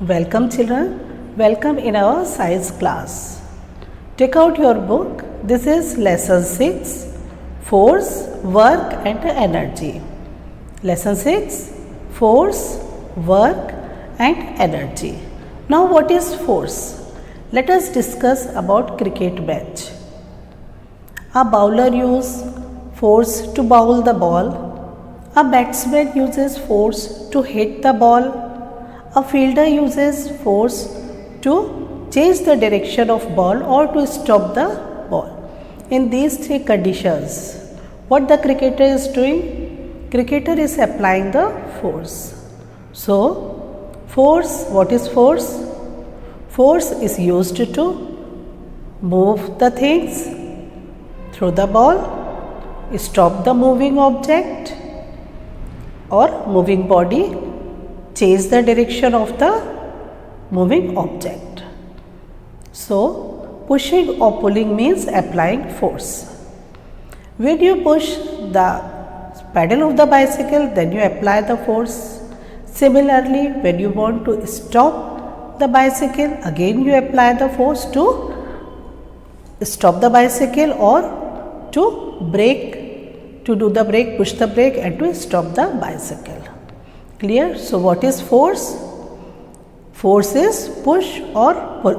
Welcome children, welcome in our science class. Take out your book. This is lesson 6, force, work and energy. Lesson 6, force, work and energy. Now what is force? Let us discuss about cricket match. A bowler uses force to bowl the ball. A batsman uses force to hit the ball. A fielder uses force to change the direction of ball or to stop the ball. In these three conditions, what the cricketer is doing? Cricketer is applying the force. So, force, what is force? Force is used to move the things, throw the ball, stop the moving object or moving body, change the direction of the moving object. So, pushing or pulling means applying force. When you push the pedal of the bicycle, then you apply the force. Similarly, when you want to stop the bicycle, again you apply the force to stop the bicycle or to brake, to do the brake, push the brake and to stop the bicycle. Clear? So, what is force? Force is push or pull.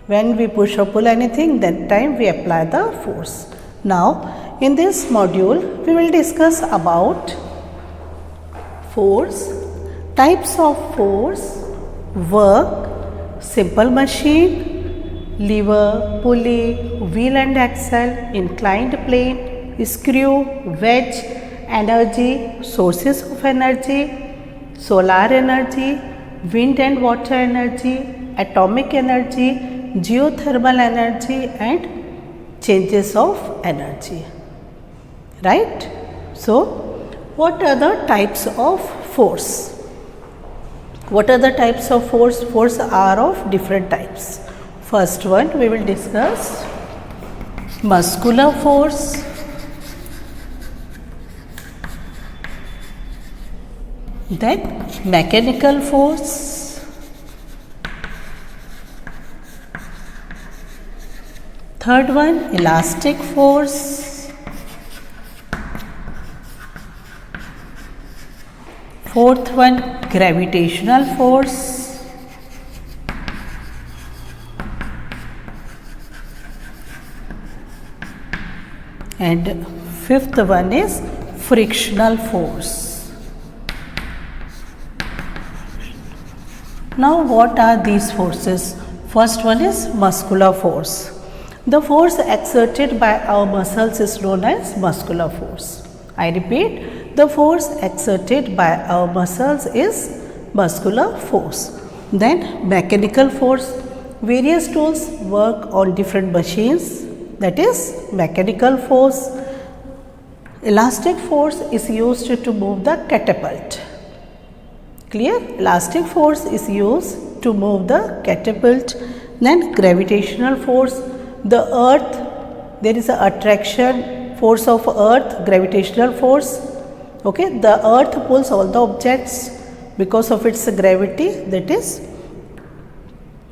When we push or pull anything, that time we apply the force. Now, in this module, we will discuss about force, types of force, work, simple machine, lever, pulley, wheel and axle, inclined plane, screw, wedge, energy, sources of energy, solar energy, wind and water energy, atomic energy, geothermal energy and changes of energy. Right? So, what are the types of force? What are the types of force? Force are of different types. First one we will discuss muscular force, then mechanical force, third one elastic force, fourth one gravitational force, and fifth one is frictional force. Now, what are these forces? First one is muscular force. The force exerted by our muscles is known as muscular force. I repeat, the force exerted by our muscles is muscular force. Then mechanical force. Various tools work on different machines, that is mechanical force. Elastic force is used to move the catapult. Clear? Elastic force is used to move the catapult. Then gravitational force, the earth, there is a attraction force of earth, gravitational force. Okay, the earth pulls all the objects because of its gravity, that is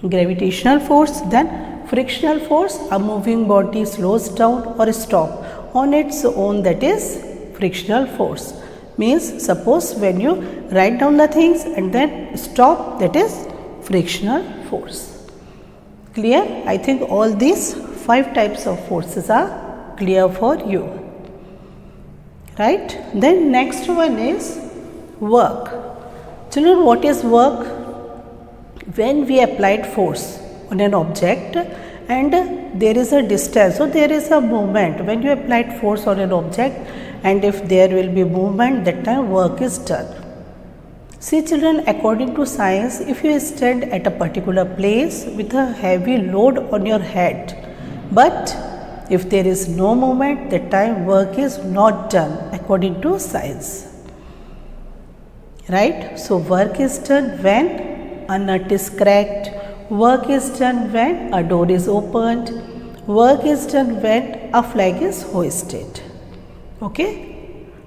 gravitational force. Then frictional force, a moving body slows down or stop on its own, that is frictional force. Means suppose when you write down the things and then stop, that is frictional force. Clear? I think all these 5 types of forces are clear for you. Right? Then next one is work. Children, what is work? When we applied force on an object and there is a distance, so there is a movement. When you applied force on an object and if there will be movement, that time work is done. See children, according to science, if you stand at a particular place with a heavy load on your head, but if there is no movement, that time work is not done according to science. Right? So, work is done when a nut is cracked, work is done when a door is opened, work is done when a flag is hoisted. Okay?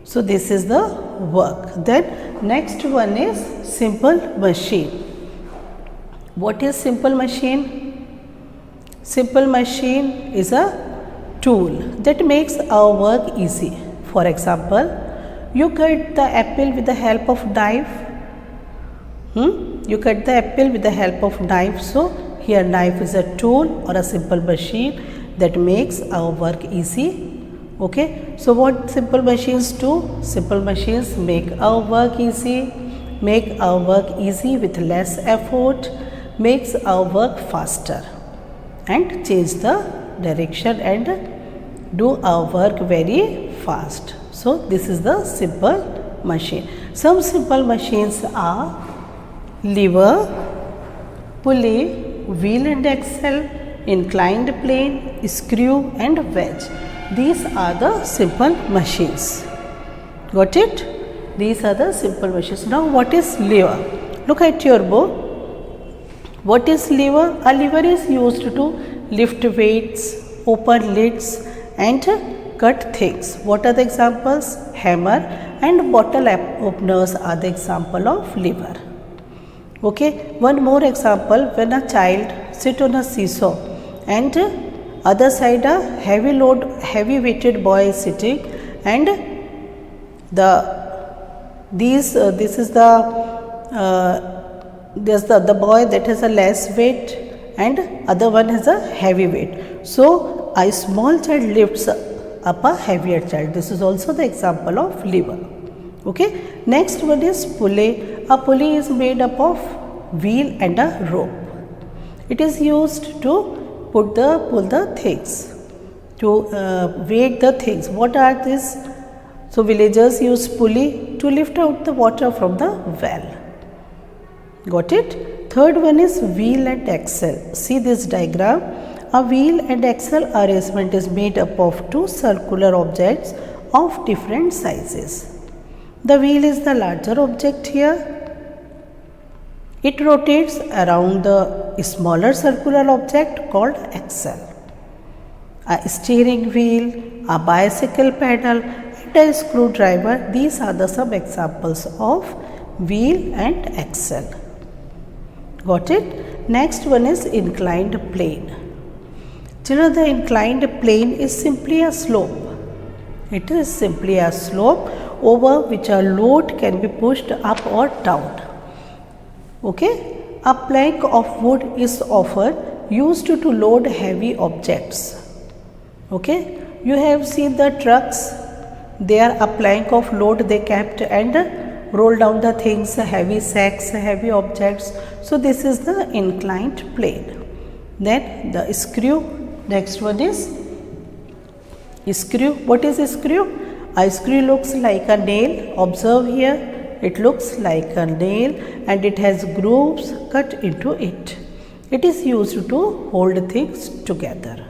So, this is the work. Then next one is simple machine. What is simple machine? Simple machine is a tool that makes our work easy. For example, you cut the apple with the help of knife. You cut the apple with the help of knife. So here knife is a tool or a simple machine that makes our work easy. Okay, so what simple machines do? Simple machines make our work easy, with less effort, makes our work faster and change the direction and do our work very fast. So this is the simple machine. Some simple machines are lever, pulley, wheel and axle, inclined plane, screw and wedge. These are the simple machines. Got it? These are the simple machines. Now what is lever? Look at your book. What is lever? A lever is used to lift weights, open lids and cut things. What are the examples? Hammer and bottle openers are the example of lever. Okay, one more example, when a child sit on a seesaw and other side a heavy weighted boy is sitting, and this is the boy that has a less weight and other one has a heavy weight. So a small child lifts up a heavier child. This is also the example of lever. Okay. Next one is pulley. A pulley is made up of wheel and a rope. It is used to pull the things, to weight the things. What are these? So villagers use pulley to lift out the water from the well. Got it? Third one is wheel and axle. See this diagram. A wheel and axle arrangement is made up of two circular objects of different sizes. The wheel is the larger object here. It rotates around the smaller circular object called axle. A steering wheel, a bicycle pedal and a screwdriver, these are the some examples of wheel and axle. Got it? Next one is inclined plane. Children, the inclined plane is simply a slope. It is simply a slope over which a load can be pushed up or down. Okay, a plank of wood is often used to load heavy objects. Okay, you have seen the trucks. They are a plank of load they kept and roll down the things, heavy sacks, heavy objects. So this is the inclined plane. Then the screw. Next one is screw. What is a screw? A screw looks like a nail. Observe here. It looks like a nail and it has grooves cut into it. It is used to hold things together.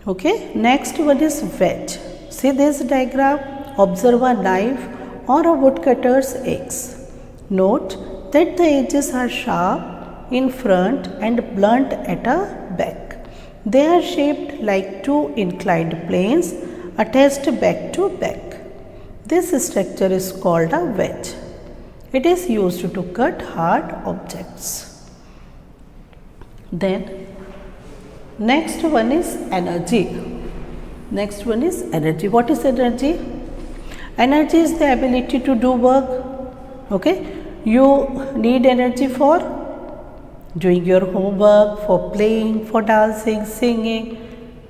Okay, next one is wedge. See this diagram. Observe a knife or a woodcutter's axe. Note that the edges are sharp in front and blunt at a back. They are shaped like two inclined planes attached back to back. This structure is called a wedge. It is used to cut hard objects. Then next one is energy. Next one is energy. What is energy? Energy is the ability to do work. Okay, you need energy for doing your homework, for playing, for dancing, singing.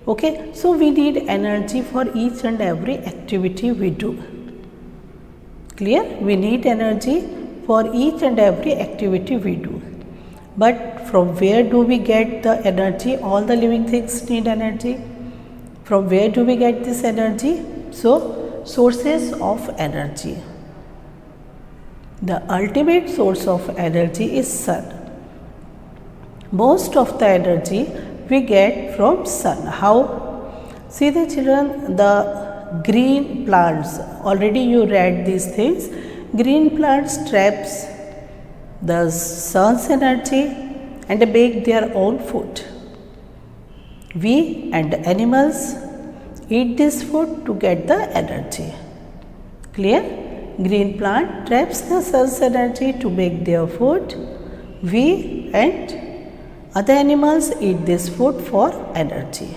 Okay, so we need energy for each and every activity we do. Clear? We need energy for each and every activity we do. But from where do we get the energy? All the living things need energy. From where do we get this energy? So, sources of energy. The ultimate source of energy is sun. Most of the energy we get from sun. How? See the children, the green plants, already you read these things. Green plants traps the sun's energy and make their own food. We and animals eat this food to get the energy. Clear? Green plant traps the sun's energy to make their food. We and other animals eat this food for energy.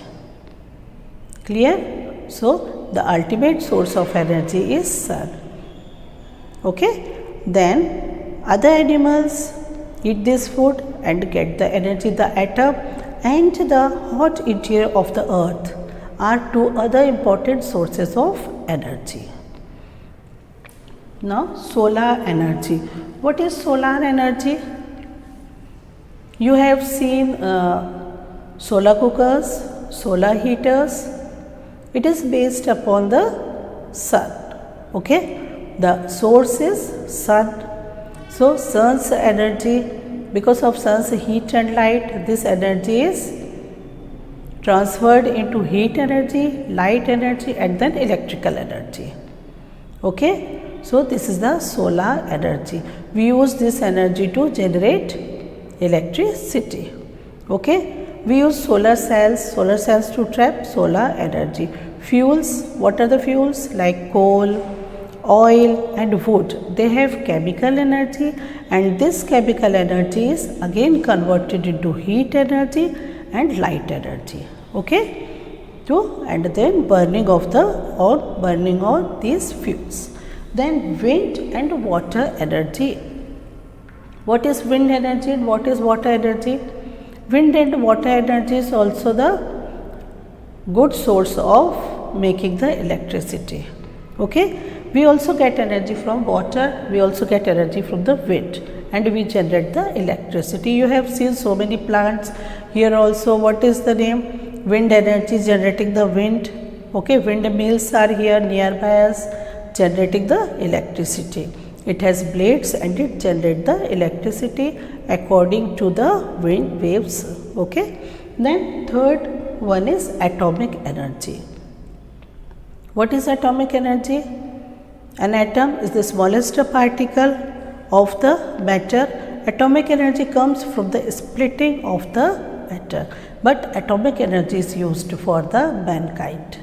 Clear? So, the ultimate source of energy is sun. Okay? Then, other animals eat this food and get the energy. The atom and the hot interior of the earth are two other important sources of energy. Now, solar energy. What is solar energy? You have seen solar cookers, solar heaters. It is based upon the sun. Okay, the source is sun. So, sun's energy, because of sun's heat and light, this energy is transferred into heat energy, light energy, and then electrical energy. Okay, so this is the solar energy. We use this energy to generate electricity. Okay, we use solar cells to trap solar energy. Fuels, what are the fuels? Like coal, oil and wood. They have chemical energy, and this chemical energy is again converted into heat energy and light energy. Okay, so and then burning of these fuels. Then wind and water energy. What is wind energy and what is water energy? Wind and water energy is also the good source of making the electricity. Okay, we also get energy from water, we also get energy from the wind, and we generate the electricity. You have seen so many plants. Here also, what is the name? Wind energy, generating the wind. Okay, windmills are here nearby us, generating the electricity. It has blades and it generates the electricity according to the wind waves. Okay, then third one is atomic energy. What is atomic energy? An atom is the smallest particle of the matter. Atomic energy comes from the splitting of the matter, but atomic energy is used for the mankind.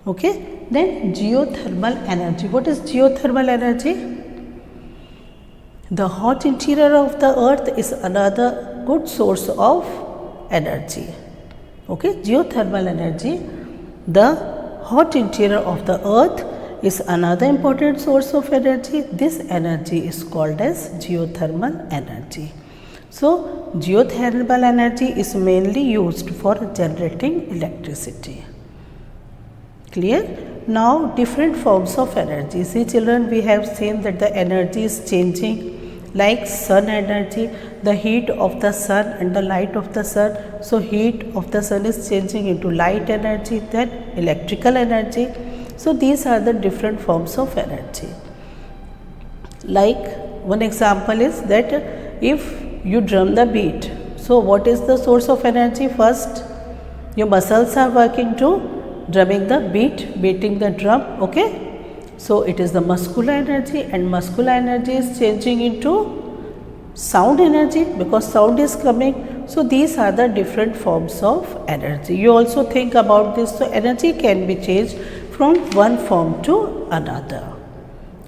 Okay, then geothermal energy. What is geothermal energy? The hot interior of the earth is another good source of energy. Okay, geothermal energy. The hot interior of the earth is another important source of energy. This energy is called as geothermal energy. So, geothermal energy is mainly used for generating electricity. Clear? Now, different forms of energy. See children, we have seen that the energy is changing, like sun energy, the heat of the sun and the light of the sun. So, heat of the sun is changing into light energy, then electrical energy. So, these are the different forms of energy. Like one example is that if you drum the beat, so what is the source of energy? First, your muscles are working to drumming the beat, beating the drum. Okay, so it is the muscular energy, and muscular energy is changing into sound energy because sound is coming. So these are the different forms of energy. You also think about this. So energy can be changed from one form to another.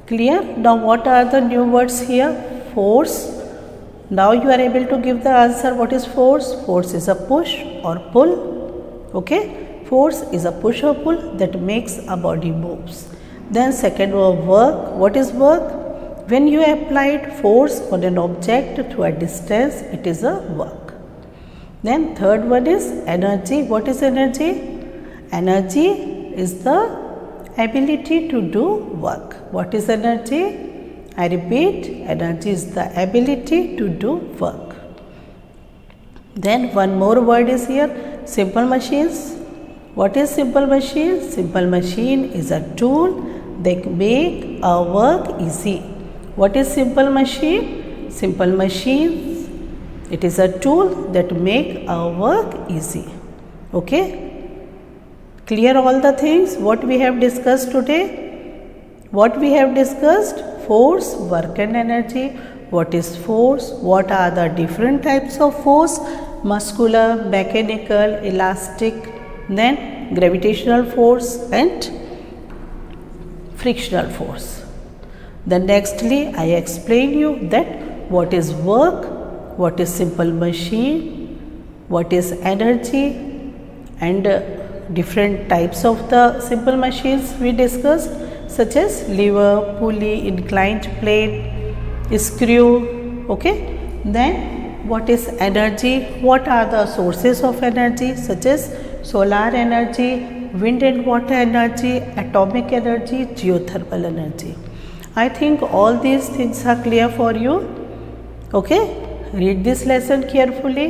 Clear? Now what are the new words here? Force. Now you are able to give the answer. What is force? Force is a push or pull. Okay. Force is a push or pull that makes a body moves. Then second word, work. What is work? When you applied force on an object through a distance, it is a work. Then third one is energy. What is energy? Energy is the ability to do work. What is energy? I repeat, energy is the ability to do work. Then one more word is here, simple machines. What is simple machine? Simple machine is a tool that make our work easy. What is simple machine? Simple machines, it is a tool that make our work easy. Okay? Clear all the things what we have discussed today? What we have discussed? Force, work and energy. What is force? What are the different types of force? Muscular, mechanical, elastic, then gravitational force and frictional force. Then nextly I explain you that what is work, what is simple machine, what is energy, and different types of the simple machines we discussed, such as lever, pulley, inclined plane, screw. Okay, then what is energy, what are the sources of energy, such as solar energy, wind and water energy, atomic energy, geothermal energy. I think all these things are clear for you. Okay, read this lesson carefully,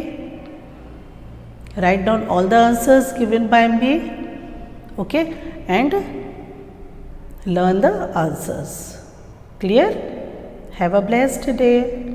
write down all the answers given by me. Okay, and learn the answers. Clear? Have a blessed day.